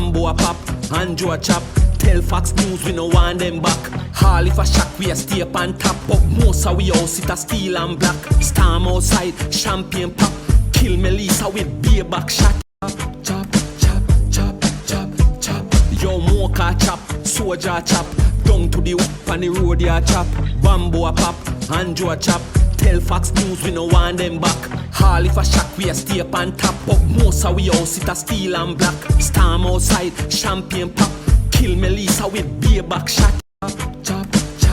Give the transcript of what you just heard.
Bamboo a pop, Andrew a chop. Tell Fox News we no want them back. Hall if a shock we a stay up on top. But most of we house it a steel and black. Storm outside, champagne pop. Kill Melissa with beer back shot. Chop, chop, chop, chop, chop. Yo Mocha chop, soldier chop. Down to the whip on the road ya chop. Bamboo a pop, Andrew a chop. Tell Fox News we no want them back. Hall if a shock we a stay up on top. But most of we house it a steel and black. Storm outside, champagne pop. Kill Melissa with beer back shot.